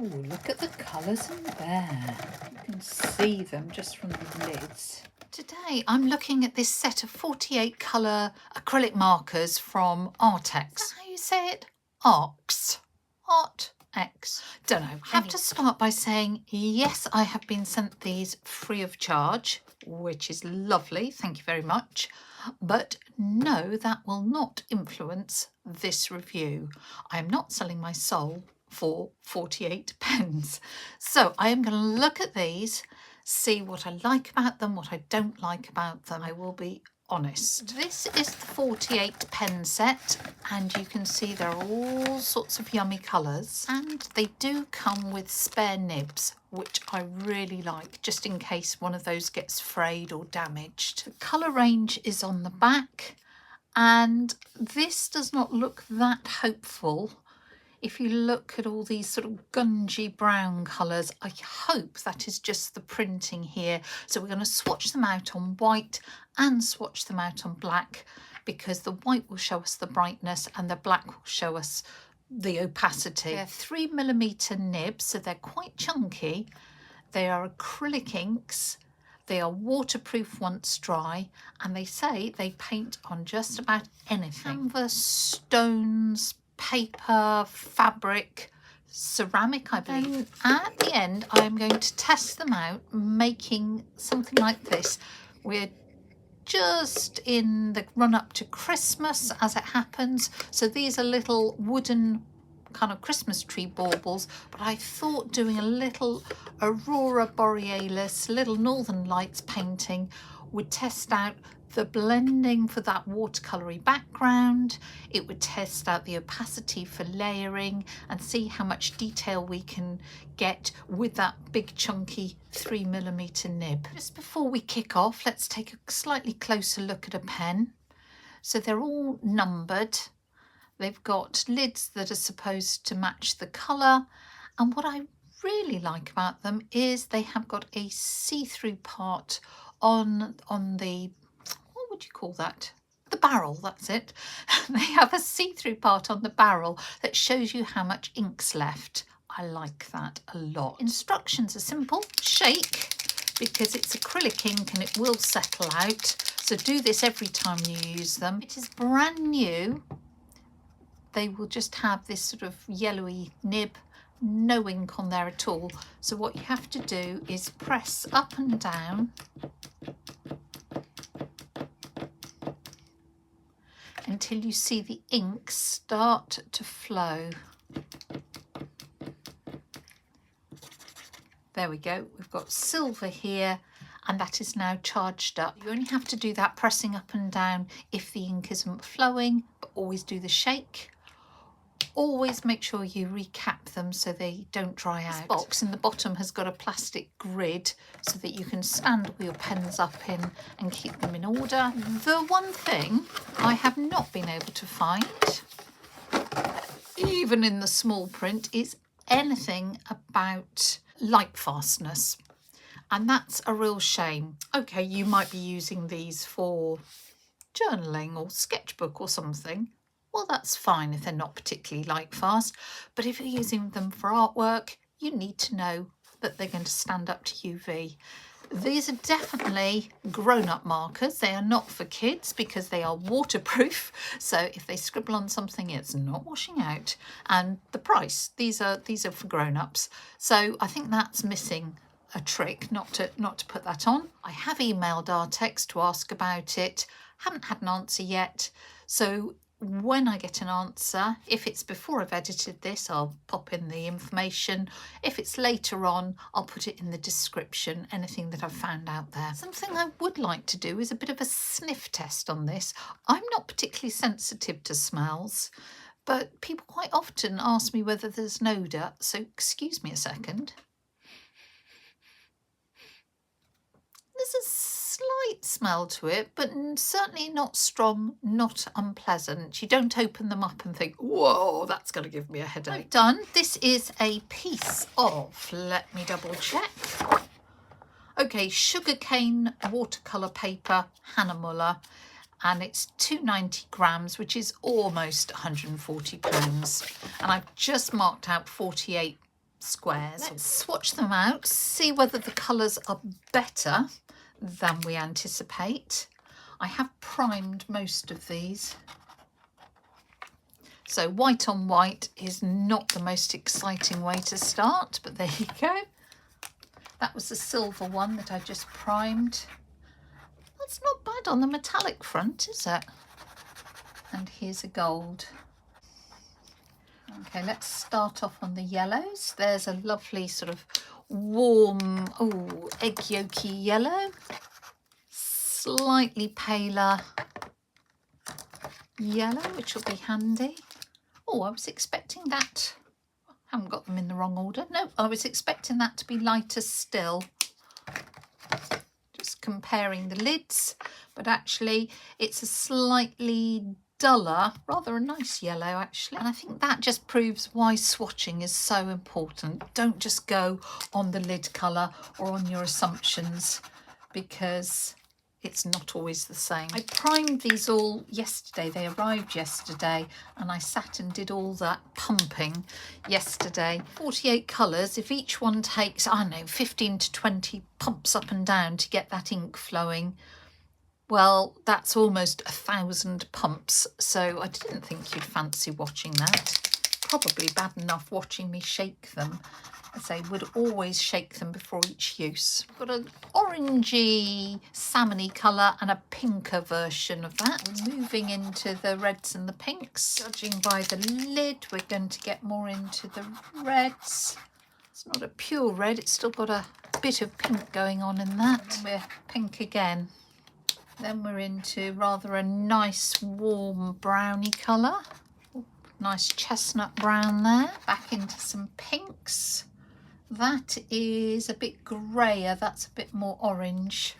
Ooh, look at the colours in there. You can see them just from the lids. Today I'm looking at this set of 48 colour acrylic markers from Arrtx. Is that how you say it? Arrtx. Arrtx. Don't know. I have to start by saying, yes, I have been sent these free of charge, which is lovely. Thank you very much. But no, that will not influence this review. I am not selling my soul for 48 pence. So I am going to look at these, see what I like about them, what I don't like about them. I will be honest. This is the 48 pen set, and you can see there are all sorts of yummy colours, and they do come with spare nibs, which I really like, just in case one of those gets frayed or damaged. The colour range is on the back, and this does not look that hopeful. If you look at all these sort of gungy brown colours, I hope that is just the printing here. So we're going to swatch them out on white and swatch them out on black, because the white will show us the brightness and the black will show us the opacity. They're 3mm nibs, so they're quite chunky. They are acrylic inks. They are waterproof once dry, and they say they paint on just about anything. Canvas, stones, paper, fabric, ceramic, I believe. And at the end, I'm going to test them out making something like this. We're just in the run up to Christmas, as it happens. So these are little wooden kind of Christmas tree baubles, but I thought doing a little Aurora Borealis, little Northern Lights painting would test out the blending for that watercolory background. It would test out the opacity for layering and see how much detail we can get with that big chunky 3mm nib. Just before we kick off, let's take a slightly closer look at a pen. So they're all numbered. They've got lids that are supposed to match the colour, and what I really like about them is they have got a see-through part on the, what would you call that? The barrel, that's it. They have a see-through part on the barrel that shows you how much ink's left. I like that a lot. Instructions are simple. Shake, because it's acrylic ink and it will settle out. So do this every time you use them. It is brand new. They will just have this sort of yellowy nib, no ink on there at all. So what you have to do is press up and down until you see the ink start to flow. There we go. We've got silver here, and that is now charged up. You only have to do that pressing up and down if the ink isn't flowing, but always do the shake. Always make sure you recap them so they don't dry out. This box in the bottom has got a plastic grid so that you can stand all your pens up in and keep them in order. The one thing I have not been able to find, even in the small print, is anything about light fastness. And that's a real shame. Okay, you might be using these for journaling or sketchbook or something. Well, that's fine if they're not particularly light fast, but if you're using them for artwork, you need to know that they're going to stand up to UV. These are definitely grown-up markers. They are not for kids because they are waterproof. So if they scribble on something, it's not washing out. And the price, these are for grown-ups. So I think that's missing a trick not to put that on. I have emailed Arrtx to ask about it. Haven't had an answer yet. So when I get an answer, if it's before I've edited this, I'll pop in the information. If it's later on, I'll put it in the description, anything that I've found out there. Something I would like to do is a bit of a sniff test on this. I'm not particularly sensitive to smells, but people quite often ask me whether there's an odour, so excuse me a second. There's a slight smell to it, but certainly not strong, not unpleasant. You don't open them up and think, whoa, that's going to give me a headache. Done. This is a piece of, let me double check. Okay, sugarcane watercolour paper, Hannah Muller, and it's 290 grams, which is almost £140. And I've just marked out 48 squares. Let's swatch them out, see whether the colours are better than we anticipate. I have primed most of these. So white on white is not the most exciting way to start, but there you go. That was the silver one that I just primed. That's not bad on the metallic front, is it? And here's a gold. Okay, let's start off on the yellows. There's a lovely sort of warm, egg yolky yellow. Slightly paler yellow, which will be handy. Oh, I was expecting that. I haven't got them in the wrong order. No, I was expecting that to be lighter still. Just comparing the lids, but actually it's a slightly duller, rather a nice yellow actually. And I think that just proves why swatching is so important. Don't just go on the lid colour or on your assumptions, because it's not always the same. I primed these all yesterday. They arrived yesterday and I sat and did all that pumping yesterday. 48 colours. If each one takes, I don't know, 15 to 20 pumps up and down to get that ink flowing, well, that's almost 1,000 pumps. So I didn't think you'd fancy watching that. Probably bad enough watching me shake them. As I would always shake them before each use. I've got an orangey, salmony colour and a pinker version of that. We're moving into the reds and the pinks. Judging by the lid, we're going to get more into the reds. It's not a pure red, it's still got a bit of pink going on in that. And we're pink again. Then we're into rather a nice warm browny colour. Nice chestnut brown there. Back into some pinks. That is a bit grayer, that's a bit more orange.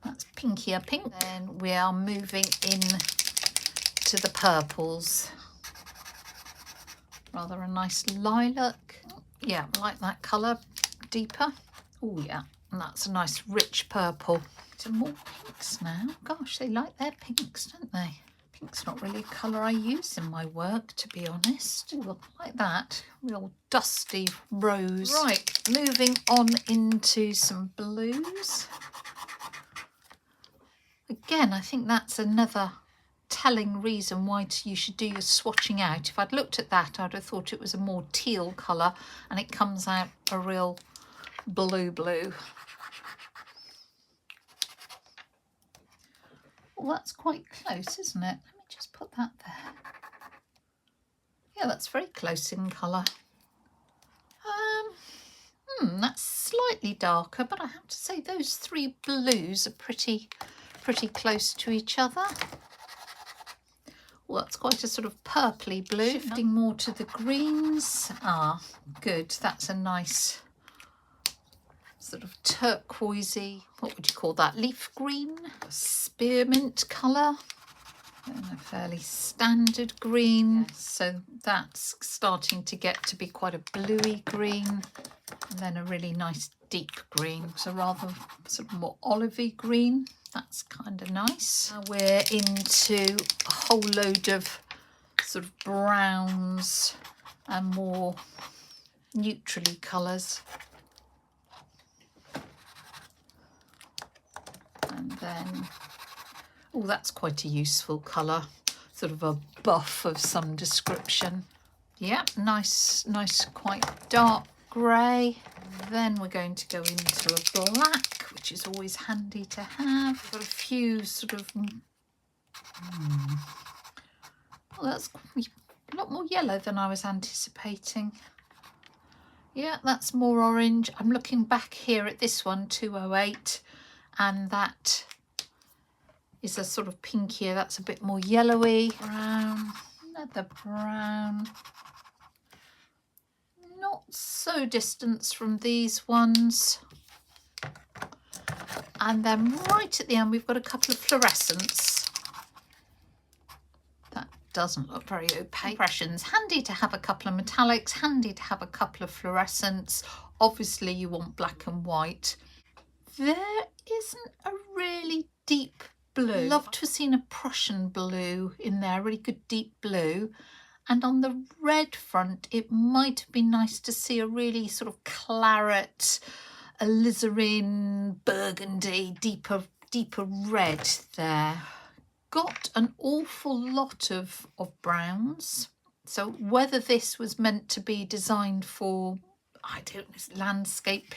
That's pinkier pink. Then we are moving in to the purples. Rather a nice lilac. Yeah, I like that colour, deeper. Oh yeah, and that's a nice rich purple. To more pinks now. Gosh, they like their pinks, don't they? Pink's not really a colour I use in my work, to be honest. Ooh, I like that. Real dusty rose. Right, moving on into some blues. Again, I think that's another telling reason why you should do your swatching out. If I'd looked at that, I'd have thought it was a more teal colour, and it comes out a real blue. Well, that's quite close, isn't it? Let me just put that there. Yeah, that's very close in colour. That's slightly darker, but I have to say those three blues are pretty close to each other. Well, that's quite a sort of purpley blue. Shifting more to the greens. Ah, good. That's a nice sort of turquoisey, what would you call that, leaf green, spearmint colour, and a fairly standard green. So that's starting to get to be quite a bluey green, and then a really nice deep green, so rather sort of more olivey green. That's kind of nice. Now we're into a whole load of sort of browns and more neutrally colours. And then, oh, that's quite a useful colour, sort of a buff of some description. Yeah, nice, quite dark grey. Then we're going to go into a black, which is always handy to have. Got a few sort of, well, that's a lot more yellow than I was anticipating. Yeah, that's more orange. I'm looking back here at this one, 208. And that is a sort of pinkier, that's a bit more yellowy. Brown, another brown. Not so distant from these ones. And then right at the end, we've got a couple of fluorescents. That doesn't look very opaque. Impressions, handy to have a couple of metallics, handy to have a couple of fluorescents. Obviously you want black and white. There isn't a really deep blue. Love to have seen a Prussian blue in there, a really good deep blue. And on the red front, it might have been nice to see a really sort of claret, alizarin, burgundy, deeper red there. Got an awful lot of browns. So whether this was meant to be designed for, I don't know, landscape,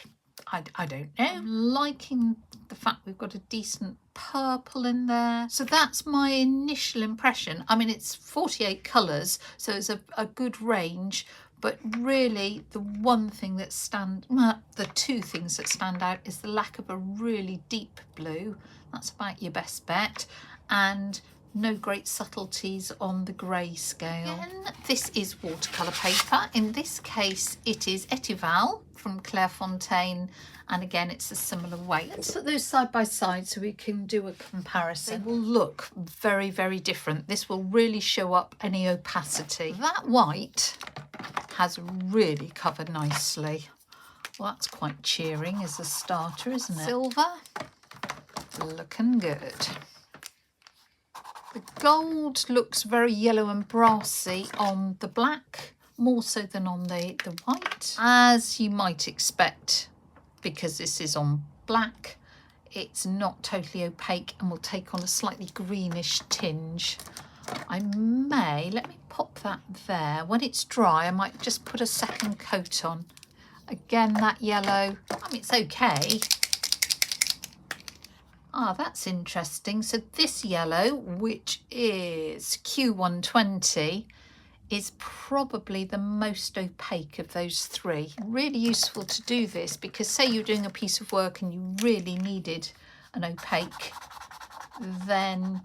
I don't know. I'm liking the fact we've got a decent purple in there. So that's my initial impression. I mean, it's 48 colours, so it's a good range, but really the two things that stand out is the lack of a really deep blue. That's about your best bet. And no great subtleties on the grey scale. Again, this is watercolour paper. In this case, it is Etival from Clairefontaine, and again, it's a similar weight. Let's put those side by side so we can do a comparison. They will look very, very different. This will really show up any opacity. That white has really covered nicely. Well, that's quite cheering as a starter, isn't it? Silver, looking good. The gold looks very yellow and brassy on the black, more so than on the white. As you might expect, because this is on black, it's not totally opaque and will take on a slightly greenish tinge. Let me pop that there. When it's dry, I might just put a second coat on. Again, that yellow, I mean, it's okay. Ah, that's interesting. So this yellow, which is Q120, is probably the most opaque of those three. Really useful to do this because say you're doing a piece of work and you really needed an opaque, then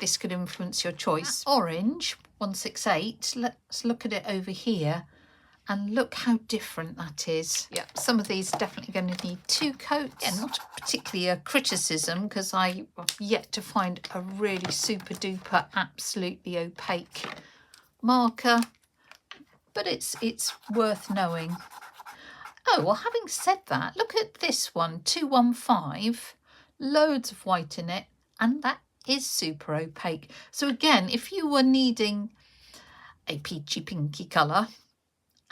this could influence your choice. Orange, 168, let's look at it over here. And look how different that is. Yep, some of these are definitely going to need two coats. Yeah, not particularly a criticism because I have yet to find a really super duper, absolutely opaque marker. But it's worth knowing. Oh, well, having said that, look at this one, 215, loads of white in it, and that is super opaque. So again, if you were needing a peachy pinky colour,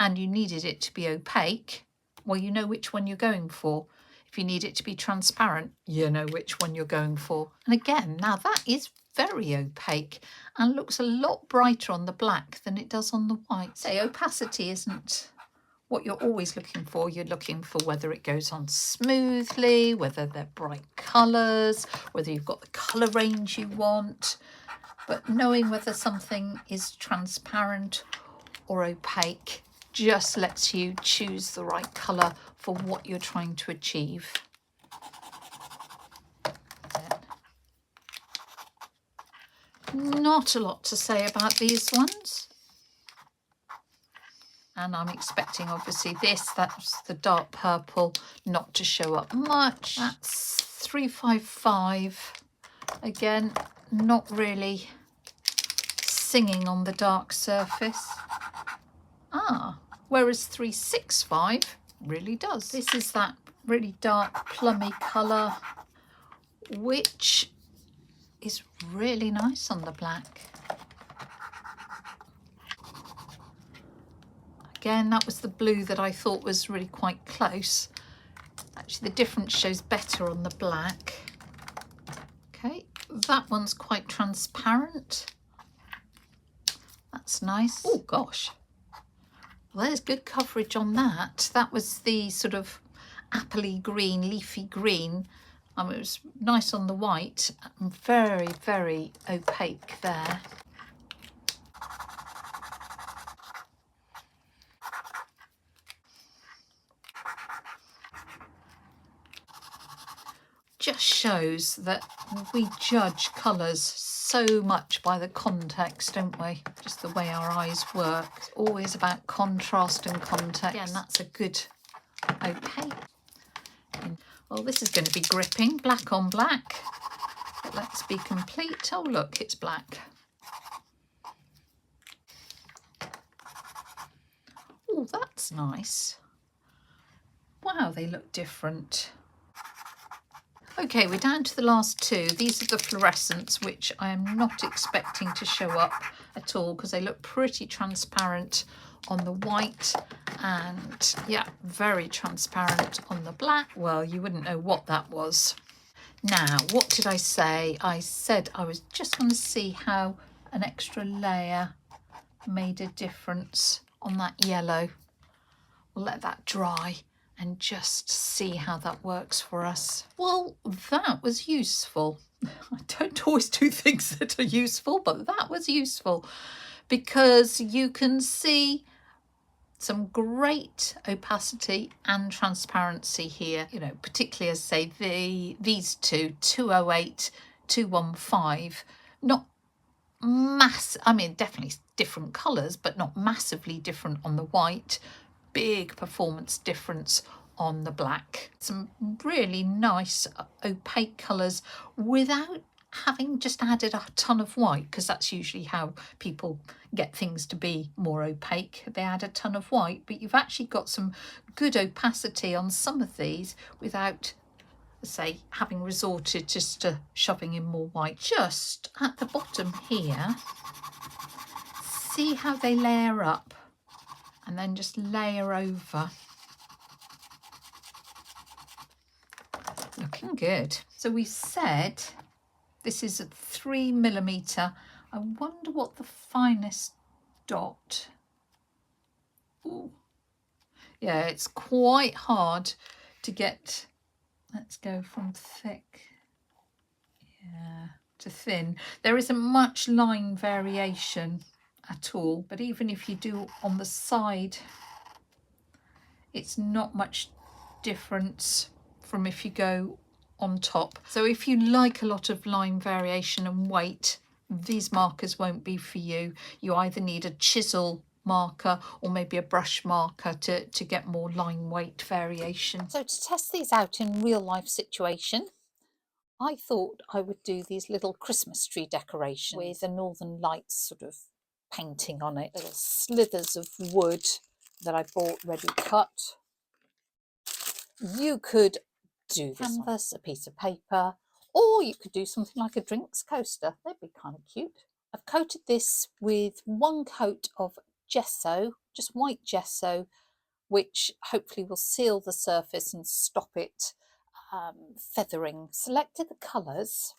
and you needed it to be opaque, well, you know which one you're going for. If you need it to be transparent, you know which one you're going for. And again, now that is very opaque and looks a lot brighter on the black than it does on the white. Say, opacity isn't what you're always looking for. You're looking for whether it goes on smoothly, whether they're bright colours, whether you've got the colour range you want. But knowing whether something is transparent or opaque just lets you choose the right colour for what you're trying to achieve. Not a lot to say about these ones. And I'm expecting obviously that's the dark purple, not to show up much. That's 355. Again, not really singing on the dark surface. Whereas 365 really does. This is that really dark plummy colour, which is really nice on the black. Again, that was the blue that I thought was really quite close. Actually, the difference shows better on the black. Okay, that one's quite transparent. That's nice. Oh gosh. Well, there's good coverage on that. That was the sort of appley green, leafy green. It was nice on the white and very, very opaque there. Just shows that we judge colours so much by the context, don't we? Just the way our eyes work. It's always about contrast and context. Again, that's a good opaque. Well, this is going to be gripping, black on black. But let's be complete. Oh, look, it's black. Oh, that's nice. Wow, they look different. Okay, we're down to the last two. These are the fluorescents, which I am not expecting to show up at all because they look pretty transparent on the white and yeah, very transparent on the black. Well, you wouldn't know what that was. Now, what did I say? I said I was just going to see how an extra layer made a difference on that yellow. We'll let that dry and just see how that works for us. Well, that was useful. I don't always do things that are useful, but that was useful because you can see some great opacity and transparency here, you know, particularly as say these two, 208, 215, not I mean, definitely different colours, but not massively different on the white. Big performance difference on the black. Some really nice opaque colours without having just added a ton of white, because that's usually how people get things to be more opaque. They add a ton of white, but you've actually got some good opacity on some of these without, say, having resorted just to shoving in more white. Just at the bottom here, see how they layer up and then just layer over. Looking good. So we said this is a 3mm. I wonder what the finest dot. Ooh. Yeah, it's quite hard to get. Let's go from thick, yeah, to thin. There isn't much line variation at all, but even if you do on the side, it's not much difference from if you go on top. So if you like a lot of line variation and weight, these markers won't be for you. You either need a chisel marker or maybe a brush marker to get more line weight variation. So to test these out in real life situation, I thought I would do these little Christmas tree decorations with the Northern Lights sort of painting on it, little slithers of wood that I bought ready cut. You could do this canvas, a piece of paper, or you could do something like a drinks coaster. They'd be kind of cute. I've coated this with one coat of gesso, just white gesso, which hopefully will seal the surface and stop it feathering. Selected the colours.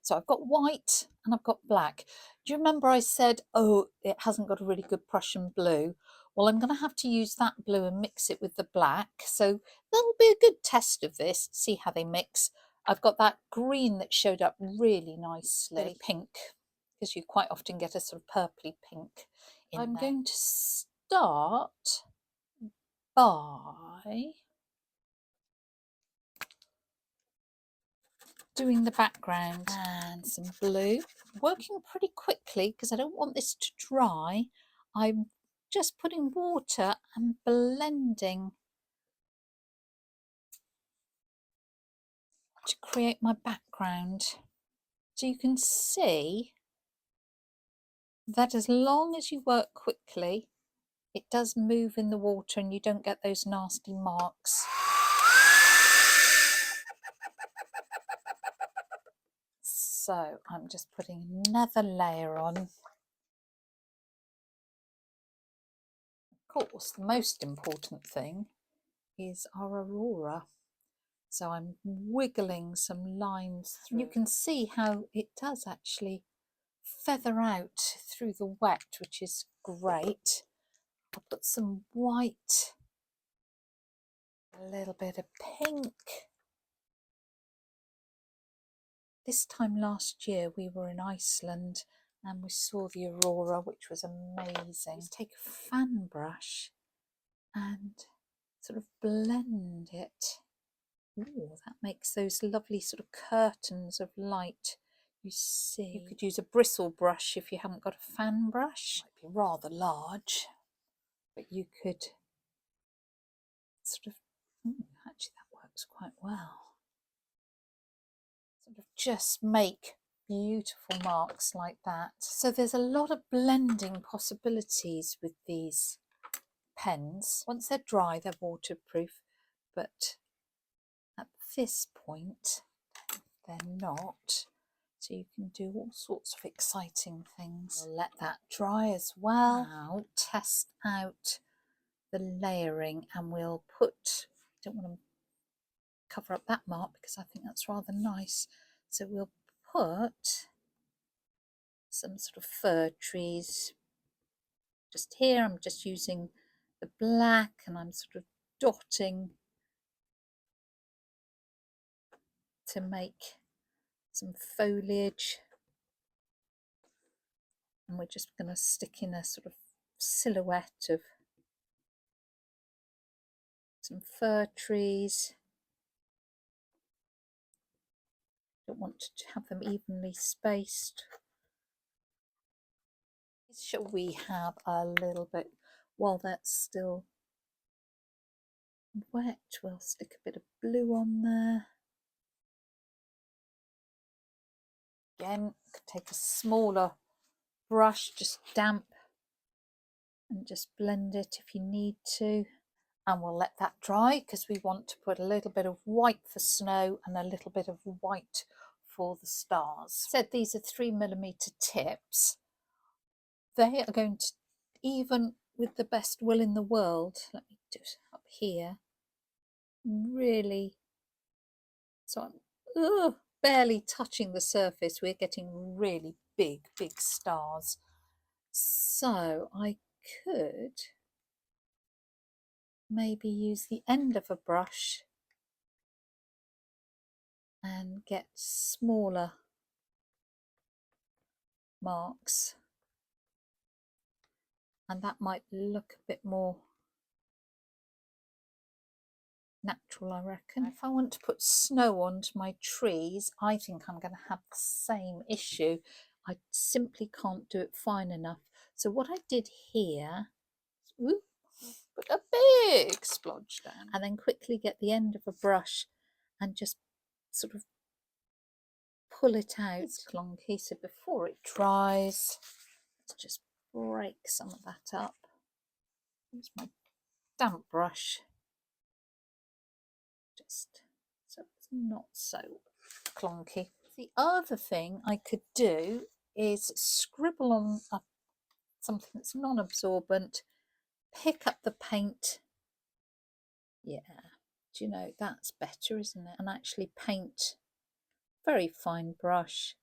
So I've got white and I've got black. Do you remember I said, oh, it hasn't got a really good Prussian blue? Well, I'm going to have to use that blue and mix it with the black. So that'll be a good test of this, see how they mix. I've got that green that showed up really nicely. Pink, because you quite often get a sort of purpley pink in there. I'm going to start by doing the background and some blue. Working pretty quickly because I don't want this to dry. I'm just putting water and blending to create my background. So you can see that as long as you work quickly, it does move in the water and you don't get those nasty marks. So I'm just putting another layer on. Of course, the most important thing is our aurora. So I'm wiggling some lines through. You can see how it does actually feather out through the wet, which is great. I'll put some white, a little bit of pink. This time last year we were in Iceland and we saw the aurora, which was amazing. Let's take a fan brush and sort of blend it. Ooh, that makes those lovely sort of curtains of light you see. You could use a bristle brush if you haven't got a fan brush. Might be rather large, but you could sort of, actually that works quite well. Sort of just make beautiful marks like that. So there's a lot of blending possibilities with these pens. Once they're dry, they're waterproof, but at this point they're not. So you can do all sorts of exciting things. We'll let that dry as well. Now test out the layering, and we'll put, don't want to cover up that mark because I think that's rather nice. So we'll put some sort of fir trees just here. I'm just using the black and I'm sort of dotting to make some foliage, and we're just going to stick in a sort of silhouette of some fir trees. Don't want to have them evenly spaced. Shall we have a little bit, while that's still wet, we'll stick a bit of blue on there. Again, take a smaller brush, just damp, and just blend it if you need to. And we'll let that dry because we want to put a little bit of white for snow and a little bit of white for the stars. Said these are 3mm tips. They are going to, even with the best will in the world, let me do it up here, really, so I'm barely touching the surface. We're getting really big stars. So I could maybe use the end of a brush and get smaller marks, and that might look a bit more natural, I reckon. If I want to put snow onto my trees, I think I'm going to have the same issue. I simply can't do it fine enough. So what I did here, put a big splodge down, and then quickly get the end of a brush and just sort of pull it out. It's clunky, so before it dries, let's just break some of that up. Use my damp brush, just so it's not so clunky. The other thing I could do is scribble on something that's non-absorbent, pick up the paint. Yeah, do you know, that's better, isn't it? And actually paint, very fine brush,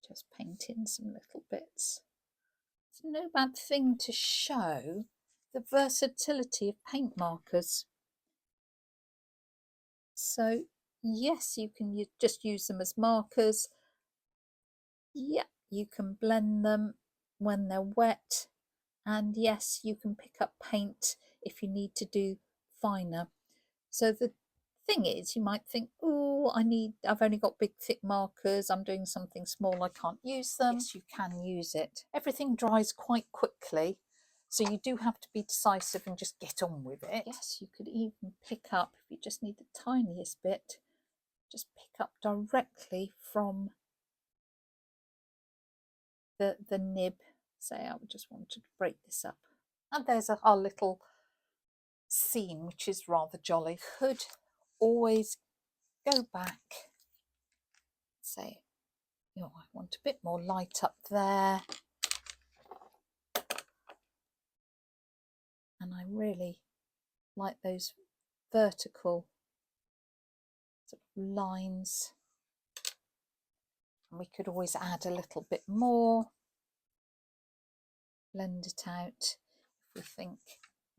just paint in some little bits. It's no bad thing to show the versatility of paint markers. So yes, you can just use them as markers. Yeah, you can blend them when they're wet, and yes, you can pick up paint if you need to do finer. So the thing is, you might think, oh, I've only got big thick markers, I'm doing something small, I can't use them. Yes, you can use it. Everything dries quite quickly, so you do have to be decisive and just get on with it. Yes, you could even pick up, if you just need the tiniest bit, just pick up directly from the nib. Say I just wanted to break this up, and there's our little scene, which is rather jolly. Could always go back, say, I want a bit more light up there, and I really like those vertical sort of lines, and we could always add a little bit more, blend it out if we think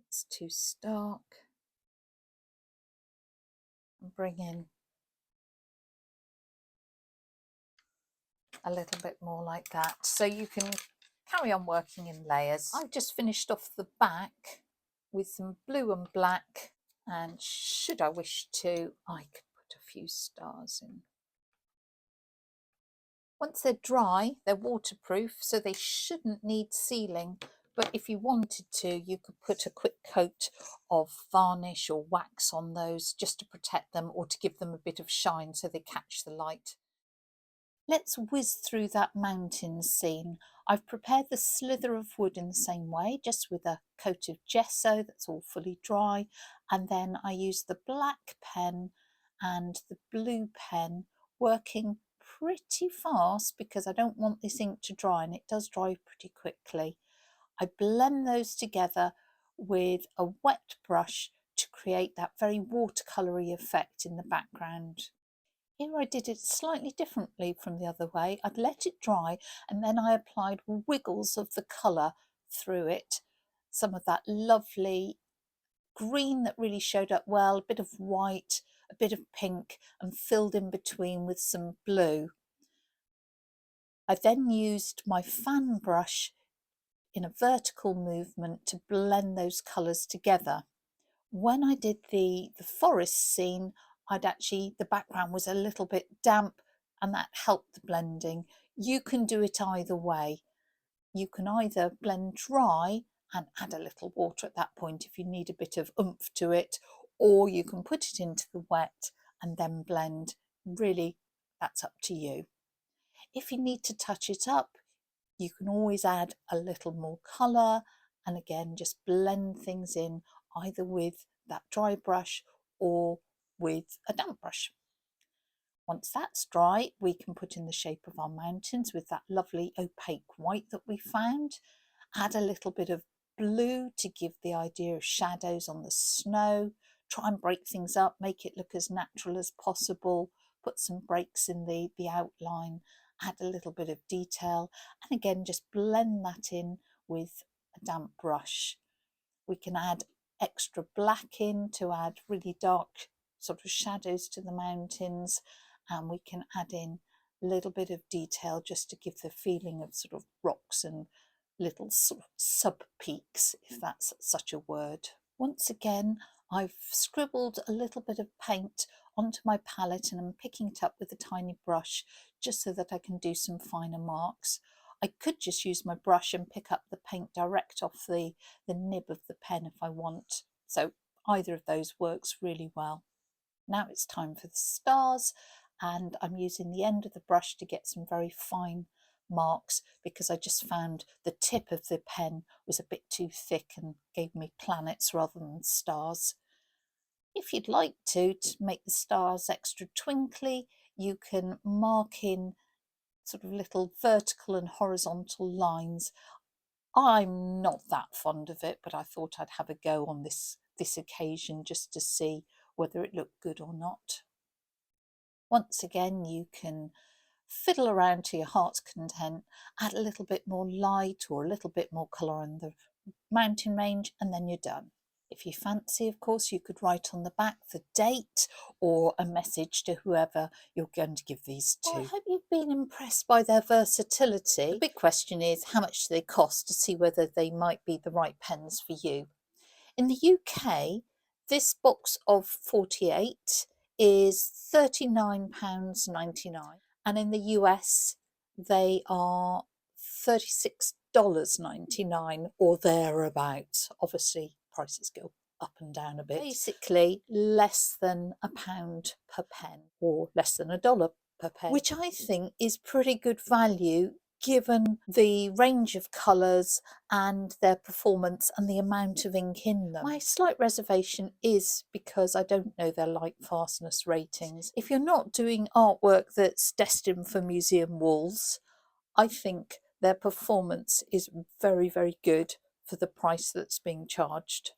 it's too stark, and bring in a little bit more like that. So you can carry on working in layers. I've just finished off the back with some blue and black, and should I wish to, I could put a few stars in. Once they're dry, they're waterproof, so they shouldn't need sealing, but if you wanted to, you could put a quick coat of varnish or wax on those just to protect them, or to give them a bit of shine so they catch the light. Let's whiz through that mountain scene. I've prepared the slither of wood in the same way, just with a coat of gesso that's all fully dry, and then I use the black pen and the blue pen, working pretty fast because I don't want this ink to dry, and it does dry pretty quickly. I blend those together with a wet brush to create that very watercolory effect in the background. Here I did it slightly differently from the other way. I'd let it dry and then I applied wiggles of the colour through it. Some of that lovely green that really showed up well, a bit of white, a bit of pink, and filled in between with some blue. I then used my fan brush in a vertical movement to blend those colours together. When I did the forest scene, the background was a little bit damp and that helped the blending. You can do it either way. You can either blend dry and add a little water at that point if you need a bit of oomph to it, or you can put it into the wet and then blend. Really, that's up to you. If you need to touch it up, you can always add a little more colour and again just blend things in either with that dry brush or with a damp brush. Once that's dry, we can put in the shape of our mountains with that lovely opaque white that we found. Add a little bit of blue to give the idea of shadows on the snow. Try and break things up, make it look as natural as possible. Put some breaks in the outline. Add a little bit of detail. And again, just blend that in with a damp brush. We can add extra black in to add really dark sort of shadows to the mountains, and we can add in a little bit of detail just to give the feeling of sort of rocks and little sort of sub-peaks, if that's such a word. Once again, I've scribbled a little bit of paint onto my palette and I'm picking it up with a tiny brush just so that I can do some finer marks. I could just use my brush and pick up the paint direct off the nib of the pen if I want. So either of those works really well. Now it's time for the stars, and I'm using the end of the brush to get some very fine marks because I just found the tip of the pen was a bit too thick and gave me planets rather than stars. If you'd like to make the stars extra twinkly, you can mark in sort of little vertical and horizontal lines. I'm not that fond of it, but I thought I'd have a go on this occasion just to see whether it looked good or not. Once again, you can fiddle around to your heart's content, add a little bit more light or a little bit more colour on the mountain range, and then you're done. If you fancy, of course, you could write on the back the date or a message to whoever you're going to give these to. Well, I hope you've been impressed by their versatility. The big question is, how much do they cost, to see whether they might be the right pens for you. In the UK, this box of 48 is £39.99, and in the US they are $36.99 or thereabouts. Obviously prices go up and down a bit. Basically less than £1 per pen, or less than $1 per pen, which I think is pretty good value given the range of colours and their performance and the amount of ink in them. My slight reservation is because I don't know their light fastness ratings. If you're not doing artwork that's destined for museum walls, I think their performance is very, very good for the price that's being charged.